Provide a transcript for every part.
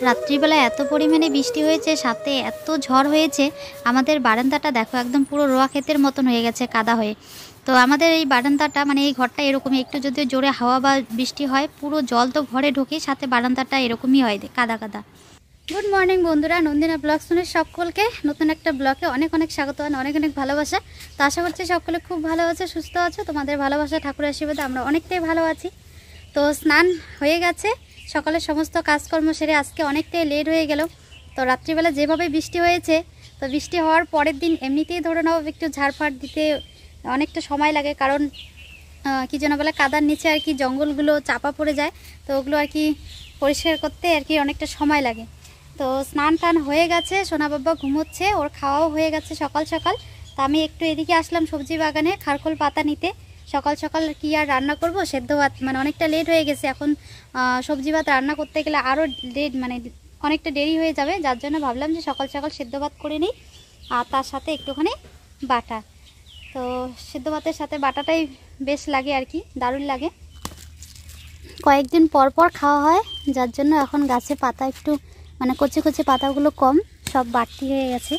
রাত্রিবেলা এত পরিমাণে বৃষ্টি হয়েছে, সাথে এত ঝড় হয়েছে, আমাদের বারান্দাটা দেখো একদম পুরো রোয়া ক্ষেতের মতন হয়ে গেছে কাদা হয়ে। তো আমাদের এই বারান্দাটা মানে এই ঘরটা এরকমই, একটু যদি জোরে হাওয়া বা বৃষ্টি হয় পুরো জল তো ঘরে ঢোকে, সাথে বারান্দাটা এরকমই হয় কাদা কাদা। গুড মর্নিং বন্ধুরা, নন্দিনা ব্লগসনের সকলকে নতুন একটা ব্লগে অনেক অনেক স্বাগত, অনেক অনেক ভালোবাসা। তো আশা করছি সকলে খুব ভালো আছে, সুস্থ আছো। তোমাদের ভালোবাসা ঠাকুরের আশীর্বাদে আমরা অনেকটাই ভালো আছি। তো স্নান হয়ে গেছে, সকালের সমস্ত কাজকর্ম সেরে আজকে অনেকটাই লেট হয়ে গেল। তো রাত্রিবেলা যেভাবে বৃষ্টি হয়েছে, তো বৃষ্টি হওয়ার পরের দিন এমনিতেই ধরে নাও একটু ঝাড়ফাড় দিতে অনেকটা সময় লাগে, কারণ কি যেন বলে কাদার নিচে আর কি জঙ্গলগুলো চাপা পড়ে যায়, তো ওগুলো আর কি পরিষ্কার করতে আর কি অনেকটা সময় লাগে। তো স্নান টান হয়ে গেছে, সোনা বাবা ঘুমোচ্ছে, ওর খাওয়াও হয়ে গেছে সকাল সকাল। তো আমি একটু এদিকে আসলাম সবজি বাগানে খারখোল পাতা নিতে। সকাল সকাল কি আর রান্না করব, সেদ্ধ ভাত, মানে অনেকটা লেট হয়ে গেছে, এখন সবজি ভাত রান্না করতে গেলে আরও লেট, মানে অনেকটা দেরি হয়ে যাবে, যার জন্য ভাবলাম যে সকাল সকাল সেদ্ধ ভাত করে নিই, আর তার সাথে একটুখানি বাটা। তো সেদ্ধ ভাতের সাথে বাটাটাই বেশ লাগে আর কি, দারুণ লাগে। কয়েকদিন পর পর খাওয়া হয়, যার জন্য এখন গাছে পাতা একটু মানে কচি কচি পাতাগুলো কম, সব বাড়তি হয়ে গেছে।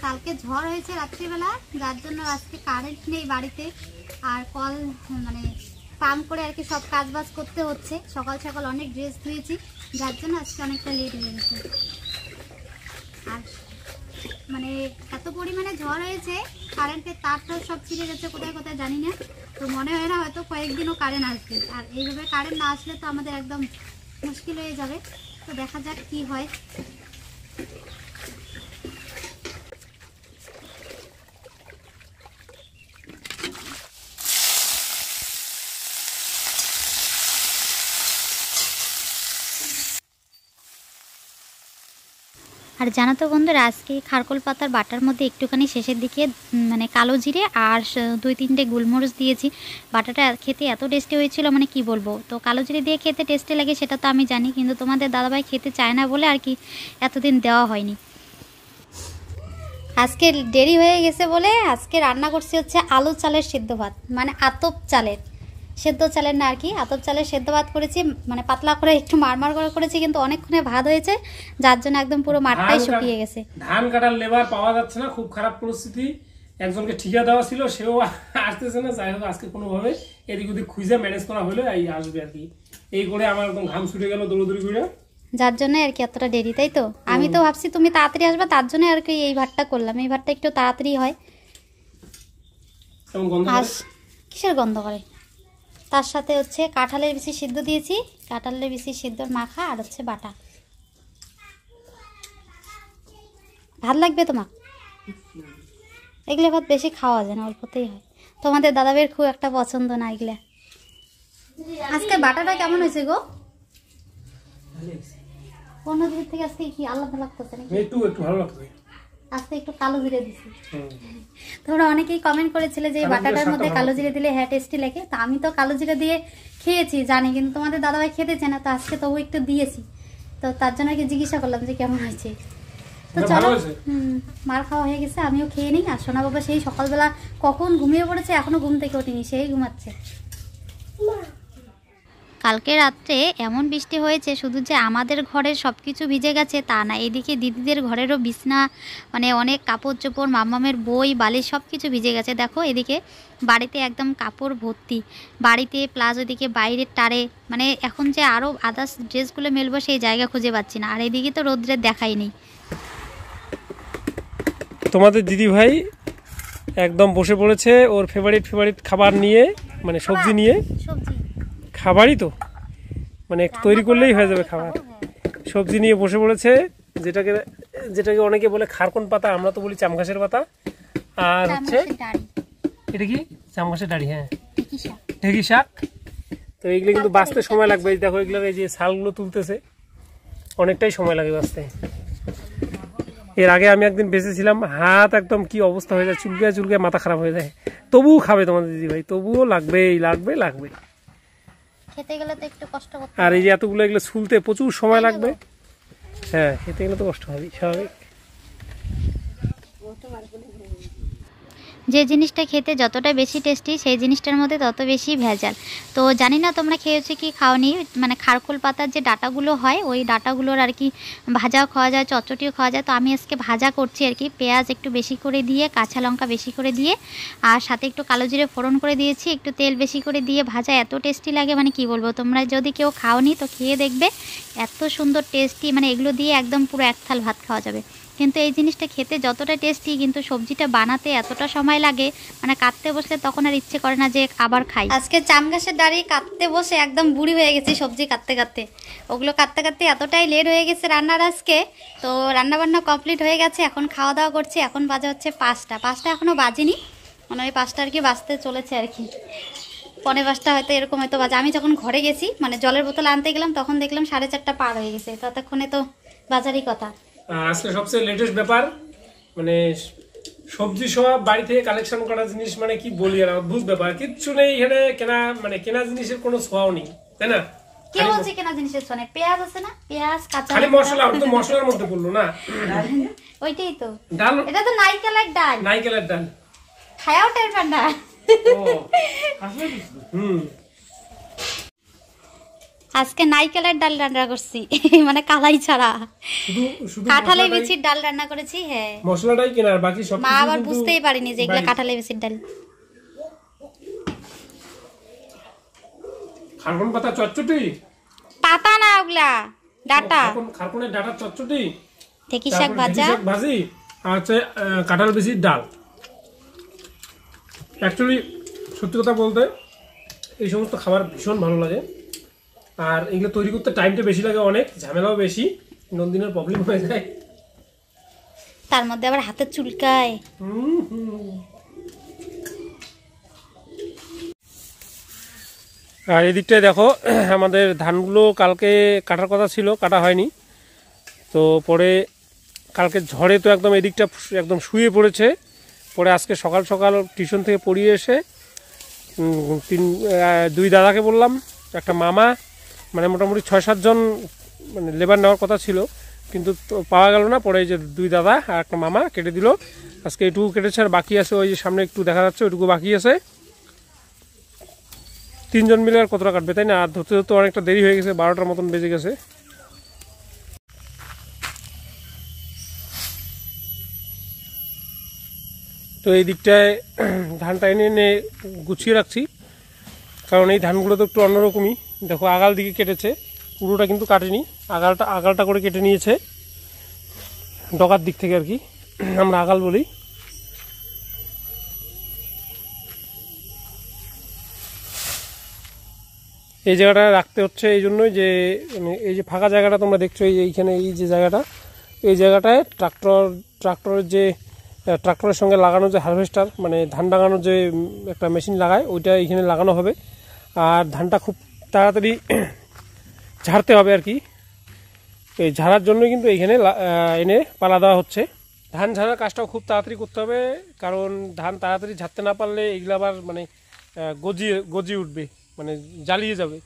কালকে ঝড় হয়েছে রাত্রিবেলা, যার জন্য আজকে কারেন্ট নেই বাড়িতে, আর কল মানে পাম্প করে আর কি সব কাজ বাজ করতে হচ্ছে। সকাল সকাল অনেক ড্রেস ধুয়েছি, যার জন্য আজকে অনেকটা লেট হয়ে গেছে। আর মানে এত পরিমাণে ঝড় হয়েছে, কারেন্টের তারটা সব ছিঁড়ে গেছে কোথায় কোথায় জানি না। তো মনে হয় না হয়তো কয়েকদিনও কারেন্ট আসবে, আর এইভাবে কারেন্ট না আসলে তো আমাদের একদম মুশকিল হয়ে যাবে। তো দেখা যাক কি হয়। আর জানো তো বন্ধুরা, আজকে খারকোল পাতার বাটার মধ্যে একটুখানি শেষের দিকে মানে কালো জিরে আর 2-3টে গোলমরিচ দিয়েছি। বাটাটা খেতে এত টেস্টি হয়েছিল, মানে কি বলবো। তো কালো জিরে দিয়ে খেতে টেস্টি লাগে সেটা তো আমি জানি, কিন্তু তোমাদের দাদাভাই খেতে চায় না বলে আর কি এতদিন দেওয়া হয়নি। আজকে দেরি হয়ে গেছে বলে আজকে রান্না করছি হচ্ছে আলু চালের সেদ্ধ ভাত, মানে আতপ চালের সেদ্ধ চালের না আর কি, আতপ চালের সেদ্ধ ভাত করেছি, মানে পাতলা করে একটু মারমার করে করেছি, কিন্তু অনেকক্ষণে ভাত হয়েছে, যার জন্য একদম পুরো মাঠটাই শুকিয়ে গেছে। ধান কাটার লেবার পাওয়া যাচ্ছে না, খুব খারাপ পরিস্থিতি। একজনকে ঠিকা দেওয়া ছিল, সেও আসতেছে না। যাই হোক আজকে কোনোভাবে এদিক ওদিক খুঁজে ম্যানেজ করা হলো, এই আসবে আর কি। এই করে আমার একদম ঘাম ছুটে গেল দৌড়দৌড়ি করে, যার জন্য আর কি এতটা দেরি, তাই তো। আমি তো ভাবছি তুমি তাড়াতাড়ি আসবে, তার জন্য আর কি এই ভাতটা করলাম। এই ভাতটা একটু তাড়াতাড়ি হয়। কিসের গন্ধ করে? তার সাথে হচ্ছে কাঁঠালের বিচি সিদ্ধ দিয়েছি, কাঁঠালের বিচি সিদ্ধর মাখা, আর হচ্ছে বাটা। ভাত লাগবে তোমার? এগুলো ভাত বেশি খাওয়া যায় না, অল্পতেই হয়। তোমাদের দাদাবের খুব একটা পছন্দ না এগুলা। আজকে বাটাটা কেমন হয়েছে গো? অন্য দিকের থেকে আজকে কি আলাদা লাগতেছে নাকি? একটু ভালো লাগছে। আজকে একটু কালো জিরে দিছি। তোমরা অনেকেই কমেন্ট করেছিলে যে বাটাটার মধ্যে কালো জিরে দিলে হ্যাঁ টেস্টি লাগে। তো আমি তো কালো জিরে দিয়ে খেয়েছি জানি, কিন্তু তোমাদের দাদাভাই খেতে চায় না, তো আজকে তবু একটু দিয়েছি। তো তার জন্য আর কি জিজ্ঞাসা করলাম যে কেমন হয়েছে। তো চলো, মার খাওয়া হয়ে গেছে, আমিও খেয়ে নিই। আর সোনা বাবা সেই সকালবেলা কখন ঘুমিয়ে পড়েছে, এখনো ঘুম থেকে ওঠেনি, সেই ঘুমাচ্ছে। কালকে রাত্রে এমন বৃষ্টি হয়েছে, শুধু যে আমাদের ঘরের সব কিছু ভিজে গেছে তা না, এদিকে দিদিদের ঘরেরও বিছনা, মানে অনেক কাপড় চোপড়, মামামের বই বালিশ সব কিছু ভিজে গেছে। দেখো এদিকে বাড়িতে একদম কাপড় ভর্তি, বাড়িতে প্লাস ওইদিকে বাইরের টারে, মানে এখন যে আরও আদার্স ড্রেসগুলো মেলবো সেই জায়গা খুঁজে পাচ্ছি না। আর এদিকে তো রোদ্রের দেখাই নেই। তোমাদের দিদি ভাই একদম বসে পড়েছে ওর ফেভারিট খাবার নিয়ে, মানে সবজি নিয়ে। খাবারই তো মানে তৈরি করলেই হয়ে যাবে খাবার। সবজি নিয়ে বসে পড়েছে, যেটাকে অনেকে বলে খারকোন পাতা, আমরা তো বলি চামঘাসের পাতা। আর হচ্ছে এটা কি চামঘাসের ডাড়ি, হ্যাঁ ঢেঁকি শাক। তো এইগুলো কিন্তু বাঁচতে সময় লাগবে। দেখো এগুলো এই যে ছালগুলো তুলতেছে, অনেকটাই সময় লাগে বাঁচতে। এর আগে আমি একদিন বেঁচেছিলাম, হাত একদম কি অবস্থা হয়ে যায়, চুলকে চুলকে মাথা খারাপ হয়ে যায়। তবুও খাবে তোমাদের দিদি ভাই, তবুও লাগবে। খেতে গেলে তো একটু কষ্ট করতে আর এই যে এতগুলো এগুলো ছুলতে প্রচুর সময় লাগবে। হ্যাঁ, খেতে গেলে তো কষ্ট হবে, স্বাভাবিক। যে জিনিসটা খেতে যতটা বেশি টেস্টি সেই জিনিসটার মধ্যে তত বেশি ভেজাল। তো জানি না তোমরা খেয়েছো কি খাওনি, মানে খারকুল পাতার যে ডাটাগুলো হয় ওই ডাটাগুলোর আর কি ভাজাও খাওয়া যায়, চটচটিও খাওয়া যায়। তো আমি আজকে ভাজা করছি আর কি, পেঁয়াজ একটু বেশি করে দিয়ে, কাঁচা লঙ্কা বেশি করে দিয়ে, আর সাথে একটু কালো জিরে ফোড়ন করে দিয়েছি, একটু তেল বেশি করে দিয়ে ভাজা এত টেস্টি লাগে, মানে কি বলবো। তোমরা যদি কেউ খাওনি তো খেয়ে দেখবে, এত সুন্দর টেস্টি, মানে এগুলো দিয়ে একদম পুরো এক থাল ভাত খাওয়া যাবে। কিন্তু এই জিনিসটা খেতে যতটা টেস্টি, কিন্তু সবজিটা বানাতে এতটা সময় লাগে, মানে কাটতে বসলে তখন আর ইচ্ছে করে না যে আবার খাই। আজকে জাম গাছের ডাড়ি কাটতে বসে একদম বুড়ি হয়ে গেছি সবজি কাটতে কাটতে। ওগুলো কাটতে কাটতে এতটাই লেট হয়ে গেছে রান্নার আজকে। তো রান্নাবান্না কমপ্লিট হয়ে গেছে, এখন খাওয়া দাওয়া করছি। এখন বাজে হচ্ছে 5টা এখনও বাজেনি, মানে ওই 5টা আর কি বাজতে চলেছে আর কি, 5:45 হয়তো এরকম হয়তো বাজে। আমি যখন ঘরে গেছি, মানে জলের বোতল আনতে গেলাম, তখন দেখলাম 4:30 পার হয়ে গেছে। ততক্ষণে তো বাজারই কথা। আজকে সবচেয়ে লেটেস্ট ব্যাপার, মানে সবজি সব বাড়ি থেকে কালেকশন করা জিনিস, মানে কি বলি আর অদ্ভুত ব্যাপার, কিচ্ছু নেই এখানে কেনা, মানে কেনা জিনিসের কোনো ছোঁয়াও নেই, তাই না? কে বলছে কেনা জিনিসের ছোঁয়া নেই? পেঁয়াজ আছে না, পেঁয়াজ, কাঁচা খালি মশলা, ওটা তো মশলার মধ্যে পড়লো না। ওইটাই তো ডাল, এটা তো নারকেলের ডাল, নারকেলের ডাল খায়াও টের পান না। আজকে নারকেলের ডাল রান্না করছি, মানে কালাই ছাড়া, কাঁঠালের বিচির ডাল রান্না করেছি। হ্যাঁ, মশলাটাই কেনা, আর বাকি সব মা আবার বুঝতেই পারিনি যে এগুলা কাঁঠালের বিচির ডাল। খারকুন পাতা চচ্চটি, পাতা না ওগুলা ডাটা, খারকুনের ডাটা চচ্চটি, ঢেঁকি শাক ভাজা, ভাজি, আর হচ্ছে কাঁঠাল বিচির ডাল। অ্যাকচুয়ালি সত্যি কথা বলতে এই সমস্ত খাবার ভীষণ ভালো লাগে, আর এগুলো তৈরি করতে টাইমটা বেশি লাগে, অনেক ঝামেলাও বেশি, নন্দিনের প্রবলেম হয়ে যায়, তার মধ্যে আবার হাতের চুলকায়। আর এদিকটায় দেখো, আমাদের ধানগুলো কালকে কাটার কথা ছিল, কাটা হয়নি। তো পরে কালকে ঝড়ে তো একদম এদিকটা একদম শুয়ে পড়েছে। পরে আজকে সকাল সকাল টিউশন থেকে পড়িয়ে এসে দুই দাদাকে বললাম, একটা মামা, মানে মোটামুটি 6-7 জন মানে লেবার নেওয়ার কথা ছিল, কিন্তু পাওয়া গেল না। পরে এই যে দুই দাদা আর একটা মামা কেটে দিল। আজকে এটুকু কেটেছে, আর বাকি আছে ওই যে সামনে একটু দেখা যাচ্ছে, ওইটুকু বাকি আছে। 3 জন মিলে আর কতটা কাটবে, তাই না? আর ধরতে ধরতে অনেকটা দেরি হয়ে গেছে, 12টার মতন বেজে গেছে। তো এই দিকটায় ধানটা এনে এনে গুছিয়ে রাখছি, কারণ এই ধানগুলো তো একটু অন্যরকমই। দেখো আগাল দিকে কেটেছে, পুরোটা কিন্তু কাটেনি, আগালটা করে কেটে নিয়েছে, ডগার দিক থেকে আর কি, আমরা আগাল বলি। এই জায়গাটা রাখতে হচ্ছে এই জন্যই যে, মানে এই যে ফাঁকা জায়গাটা তোমরা দেখছো, এইখানে এই যে জায়গাটা, এই জায়গাটায় ট্রাক্টরের সঙ্গে লাগানো যে হারভেস্টার, মানে ধান লাগানোর যে একটা মেশিন লাগায়, ওইটা এইখানে লাগানো হবে। আর ধানটা খুব তাড়াতাড়ি ঝাড়তে হবে আর কি, এই ঝাড়ার জন্য কিন্তু এইখানে এনে পালা দেওয়া হচ্ছে। ধান ঝাড়ার কাজটাও খুব তাড়াতাড়ি করতে হবে, কারণ ধান তাড়াতাড়ি ঝাড়তে না পারলে এগুলো আবার মানে গজিয়ে উঠবে, মানে জ্বালিয়ে যাবে।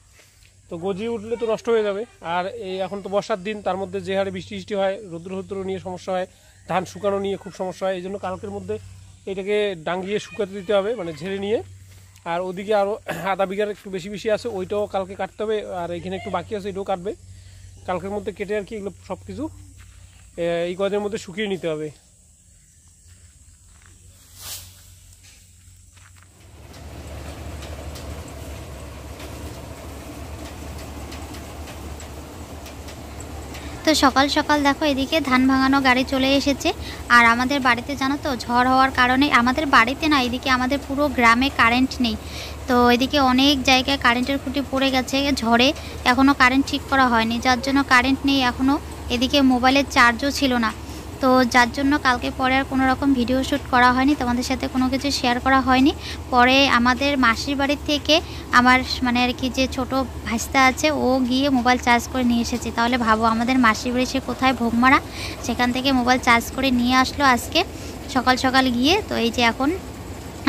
তো গজিয়ে উঠলে তো নষ্ট হয়ে যাবে। আর এই এখন তো বর্ষার দিন, তার মধ্যে যে হারে বৃষ্টি হয়, রৌদ্র নিয়ে সমস্যা হয়, ধান শুকানো নিয়ে খুব সমস্যা হয়। এই জন্য কালকের মধ্যে এটাকে ডাঙ্গিয়ে শুকাতে দিতে হবে, মানে ঝেড়ে নিয়ে। আর ওদিকে আরও আধা বিঘার একটু বেশি আছে, ওইটাও কালকে কাটতে হবে। আর এখানে একটু বাকি আছে, এটাও কাটবে কালকের মধ্যে কেটে আর কি। এগুলো সব কিছু এই কদিনের মধ্যে শুকিয়ে নিতে হবে। তো সকাল সকাল দেখো এদিকে ধান ভাঙানো গাড়ি চলে এসেছে। আর আমাদের বাড়িতে জানো তো ঝড় হওয়ার কারণে, আমাদের বাড়িতে না, এদিকে আমাদের পুরো গ্রামে কারেন্ট নেই। তো এদিকে অনেক জায়গায় কারেন্টের খুঁটি পড়ে গেছে ঝড়ে, এখনও কারেন্ট ঠিক করা হয়নি, যার জন্য কারেন্ট নেই এখনও। এদিকে মোবাইলের চার্জও ছিল না, তো যার জন্য কালকে পরে আর কোনো রকম ভিডিও শ্যুট করা হয়নি, তোমাদের সাথে কোনো কিছু শেয়ার করা হয়নি। পরে আমাদের মাসির বাড়ির থেকে আমার মানে আর কি যে ছোট ভাইস্তা আছে, ও গিয়ে মোবাইল চার্জ করে নিয়ে এসেছে। তাহলে ভাবো আমাদের মাসির বাড়ি সে কোথায়, ভোগমারা, সেখান থেকে মোবাইল চার্জ করে নিয়ে আসলো আজকে সকাল সকাল গিয়ে। তো এই যে এখন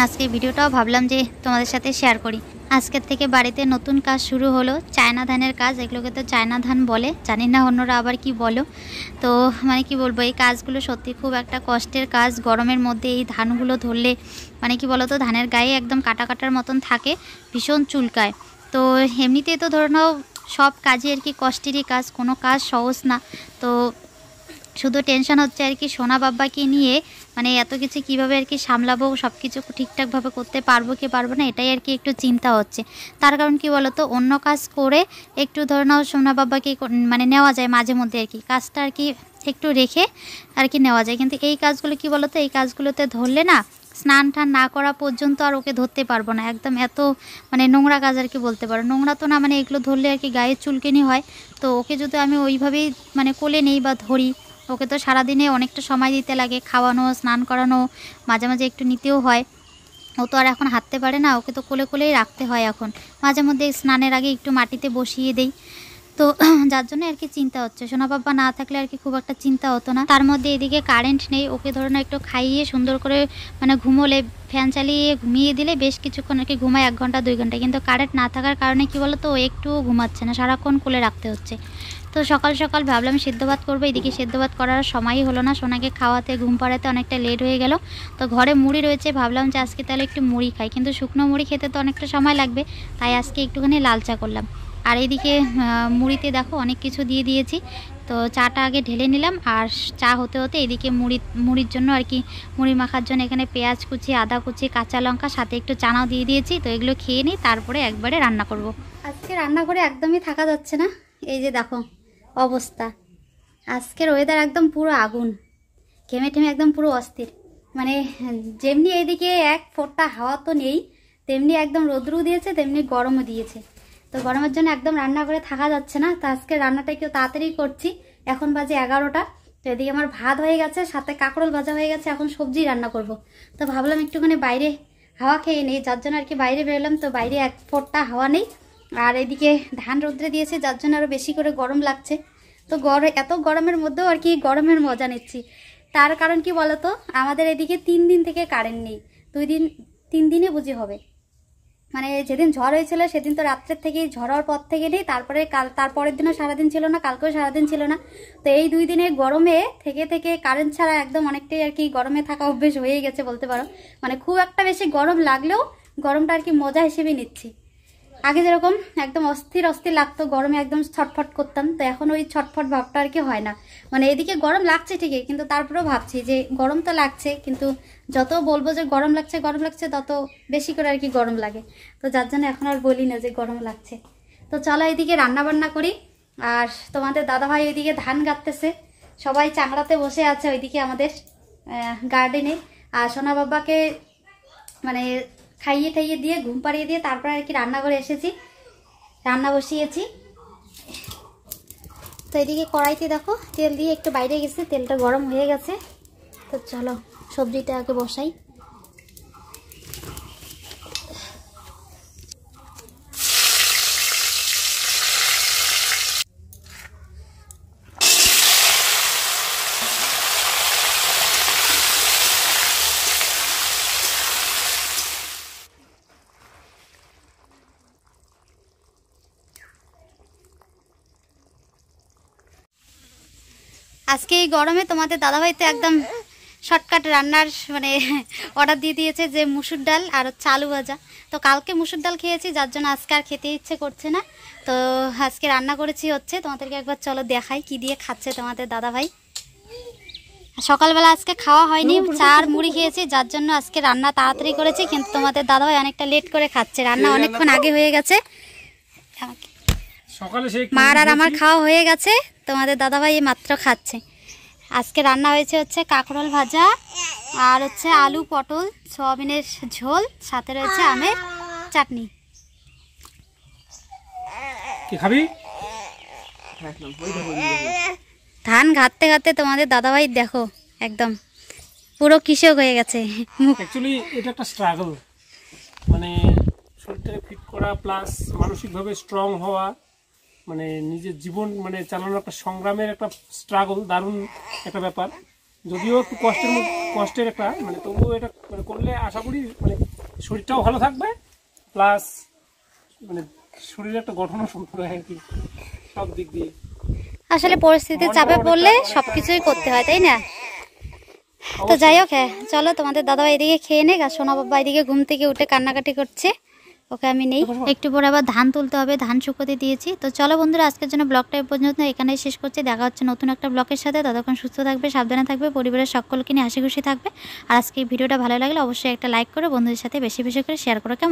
আজকে ভিডিওটাও ভাবলাম যে তোমাদের সাথে শেয়ার করি। আজকের থেকে বাড়িতে নতুন কাজ শুরু হলো, চায়না ধানের কাজ। এগুলোকে তো চায়না ধান বলে, জানি না অন্যরা আবার কি বলো। তো মানে কি বলবো, এই কাজগুলো সত্যি খুব একটা কষ্টের কাজ। গরমের মধ্যে এই ধানগুলো ধরলে মানে কি বলো তো, ধানের গায়ে একদম কাটা কাটার মতন থাকে, ভীষণ চুলকায়। তো এমনিতেই তো ধরে নাও সব কাজই আর কি কষ্টেরই কাজ, কোনো কাজ সহজ না। তো শুধু টেনশন হচ্ছে আর কি সোনা বাব্বাকে নিয়ে, মানে এত কিছু কীভাবে আর কি সামলাবো, সব কিছু ঠিকঠাকভাবে করতে পারবো কি পারবো না, এটাই আর কি একটু চিন্তা হচ্ছে। তার কারণ কি বলো তো, অন্য কাজ করে একটু ধরে নাও সোনা বাব্বাকে মানে নেওয়া যায় মাঝে মধ্যে আর কি, কাজটা আর কি একটু রেখে আর কি নেওয়া যায়। কিন্তু এই কাজগুলো কি বলো তো, এই কাজগুলোতে ধরলে না স্নান টান না করা পর্যন্ত আর ওকে ধরতে পারবো না, একদম এত মানে নোংরা কাজ আর কি বলতে পারো। নোংরা তো না, মানে এগুলো ধরলে আর কি গায়ে চুলকানি হয়। তো ওকে যদি আমি ওইভাবেই মানে কোলে নেই বা ধরি, ওকে তো সারাদিনে অনেকটা সময় দিতে লাগে, খাওয়ানো, স্নান করানো, মাঝে মাঝে একটু নিতেও হয়। ও তো আর এখন হাঁটতে পারে না, ওকে তো কোলে কোলেই রাখতে হয় এখন। মাঝে মধ্যে স্নানের আগে একটু মাটিতে বসিয়ে দেই। তো যার জন্য আর কি চিন্তা হচ্ছে, সোনা বাবা না থাকলে আর কি খুব একটা চিন্তা হতো না। তার মধ্যে এদিকে কারেন্ট নেই, ওকে ধরো না একটু খাইয়ে সুন্দর করে মানে ঘুমোলে, ফ্যান চালিয়ে ঘুমিয়ে দিলে বেশ কিছুক্ষণ আর কি ঘুমায়, 1 ঘন্টা 2 ঘন্টা। কিন্তু কারেন্ট না থাকার কারণে কি বলো তো, ও একটুও ঘুমাচ্ছে না, সারাক্ষণ কোলে রাখতে হচ্ছে। তো সকাল সকাল ভাবলাম সেদ্ধ ভাত করবো, এদিকে সেদ্ধ ভাত করার সময়ই হলো না, সোনাকে খাওয়াতে ঘুম পাড়াতে অনেকটা লেট হয়ে গেল। তো ঘরে মুড়ি রয়েছে, ভাবলাম যে আজকে তাহলে একটু মুড়ি খাই, কিন্তু শুকনো মুড়ি খেতে তো অনেকটা সময় লাগবে, তাই আজকে একটুখানি লাল চা করলাম। আর এইদিকে মুড়িতে দেখো অনেক কিছু দিয়ে দিয়েছি। তো চাটা আগে ঢেলে নিলাম, আর চা হতে হতে এদিকে মুড়ির জন্য আর কি, মুড়ি মাখার জন্য এখানে পেঁয়াজ কুচি, আদা কুচি, কাঁচা লঙ্কা, সাথে একটু চানাও দিয়ে দিয়েছি। তো এগুলো খেয়ে নিই, তারপরে একবারে রান্না করব। আজকে রান্না করে একদমই থাকা যাচ্ছে না, এই যে দেখো অবস্থা। আজকের ওয়েদার একদম পুরো আগুন, ঘেমে ঠেমে একদম পুরো অস্থির। মানে যেমনি এইদিকে এক ফোঁটা হাওয়া তো নেই, তেমনি একদম রোদ্রু দিয়েছে, তেমনি গরমও দিয়েছে। তো গরমের জন্য একদম রান্না করে থাকা যাচ্ছে না। তো আজকে রান্নাটা একটু তাড়াতাড়ি করছি, এখন বাজে 11টা। তো এদিকে আমার ভাত হয়ে গেছে, সাথে কাঁকরোল ভাজা হয়ে গেছে, এখন সবজি রান্না করব। তো ভাবলাম একটুখানি বাইরে হাওয়া খেয়ে নেই, যার জন্য আর কি বাইরে বেরোলাম। তো বাইরে এক ফোঁটা হাওয়া নেই, আর এদিকে ধান রোদ্রে দিয়েছে, যার জন্য আরও বেশি করে গরম লাগছে। তো এত গরমের মধ্যেও আর কি গরমের মজা নিচ্ছি। তার কারণ কি বলতো, আমাদের এদিকে 3 দিন থেকে কারেন্ট নেই, 3 দিনে বুঝি হবে। মানে যেদিন ঝড় হয়েছিল সেদিন তো রাত্রের থেকেই, ঝড় হওয়ার পর থেকে নেই, তারপরে তারপরের দিনও সারাদিন ছিল না, কালকেও সারাদিন ছিল না। তো এই 2 দিনে গরমে থেকে থেকে কারেন্ট ছাড়া একদম অনেকটাই আর কি গরমে থাকা অভ্যেস হয়ে গেছে বলতে পারো। মানে খুব একটা বেশি গরম লাগলেও গরমটা আর কি মজা হিসেবে নিচ্ছি। আগে যেরকম একদম অস্থির অস্থির লাগতো, গরমে একদম ছটফট করতাম, তো এখন ওই ছটফট ভাবটা আর কি হয় না। মানে এদিকে গরম লাগছে ঠিকই, কিন্তু তারপরেও ভাবছি যে গরম তো লাগছে, কিন্তু যত বলবো যে গরম লাগছে গরম লাগছে, তত বেশি করে আর কি গরম লাগে। তো যার জন্য এখন আর বলি না যে গরম লাগছে। তো চলো এদিকে রান্না বান্না করি। আর তোমাদের দাদাভাই ওইদিকে ধান গাঁথতেছে, সবাই চাংড়াতে বসে আছে ওইদিকে আমাদের গার্ডেনে। আর সোনা বাবাকে মানে খাইয়ে টাইয়ে দিয়ে ঘুম পাড়িয়ে দিয়ে তারপরে আর কি রান্নাঘরে এসেছি, রান্না বসিয়েছি। তো এদিকে কড়াইতে দেখো তেল দিয়ে একটু বাইরে গেছে, তেলটা গরম হয়ে গেছে। তো চলো সবজিটা আগে বসাই। আজকে এই গরমে তোমাদের দাদাভাই তো একদম শর্টকাট রান্নার মানে অর্ডার দিয়ে দিয়েছে, যে মুসুর ডাল আর আলু ভাজা। তো কালকে মুসুর ডাল খেয়েছি, যার জন্য আজকে আর খেতে ইচ্ছে করছে না। তো আজকে রান্না করেছি হচ্ছে, তোমাদেরকে একবার চলো দেখাই কি দিয়ে খাচ্ছে তোমাদের দাদাভাই। সকালবেলা আজকে খাওয়া হয়নি, চা আর মুড়ি খেয়েছি, যার জন্য আজকে রান্না তাড়াতাড়ি করেছি। কিন্তু তোমাদের দাদাভাই অনেকটা লেট করে খাচ্ছে, রান্না অনেকক্ষণ আগে হয়ে গেছে। মার আর আমার খাওয়া হয়ে গেছে, তোমাদের দাদাভাই এই মাত্র খাচ্ছে। আজকে রান্না হয়েছে হচ্ছে কাঁকরোল ভাজা, আর হচ্ছে আলু পটল সয়াবিনের ঝোল, সাথে রয়েছে আমের চাটনি। কি খাবি? ধান ঘাটতে ঘাটতে তোমাদের দাদাভাই দেখো একদম পুরো কৃষক হয়ে গেছে। অ্যাকচুয়ালি এটা একটা স্ট্রাগল, মানে শরীরটাকে ফিট করা প্লাস মানসিকভাবে স্ট্রং হওয়া, মানে নিজের জীবন মানে চালানোর একটা সংগ্রামের একটা স্ট্রাগল, দারুণ একটা ব্যাপার। যদিও একটু কষ্টের একটা মানে, তবুও এটা মানে করলে আশা করি মানে শরীরটাও ভালো থাকবে, প্লাস মানে শরীরে একটা গঠনও সুন্দর হয় আর কি, সব দিক দিয়ে। আসলে পরিস্থিতির চাপে পড়লে সবকিছুই করতে হয়, তাই না? তো যাই হোক, হ্যাঁ চলো তোমাদের দাদাভাই এদিকে খেয়ে নেক, আর সোনা বাবা এদিকে ঘুম থেকে উঠে কান্নাকাটি করছে, ওকে আমি নেই। একটু পরে আবার ধান তুলতে হবে, ধান শুকোতে দিয়েছি। তো চলো বন্ধুরা, আজকের জন্য ব্লগটা এই পর্যন্ত এখানেই শেষ করছি। দেখা হচ্ছে নতুন একটা ব্লগের সাথে। ততক্ষণ সুস্থ থাকবে, সাবধানে থাকবে, পরিবারের সকলকে নিয়ে হাসি খুশি থাকবে। আর আজকে এই ভিডিওটা ভালো লাগলে অবশ্যই একটা লাইক করে বন্ধুদের সাথে বেশি বেশি করে শেয়ার করো, কেমন?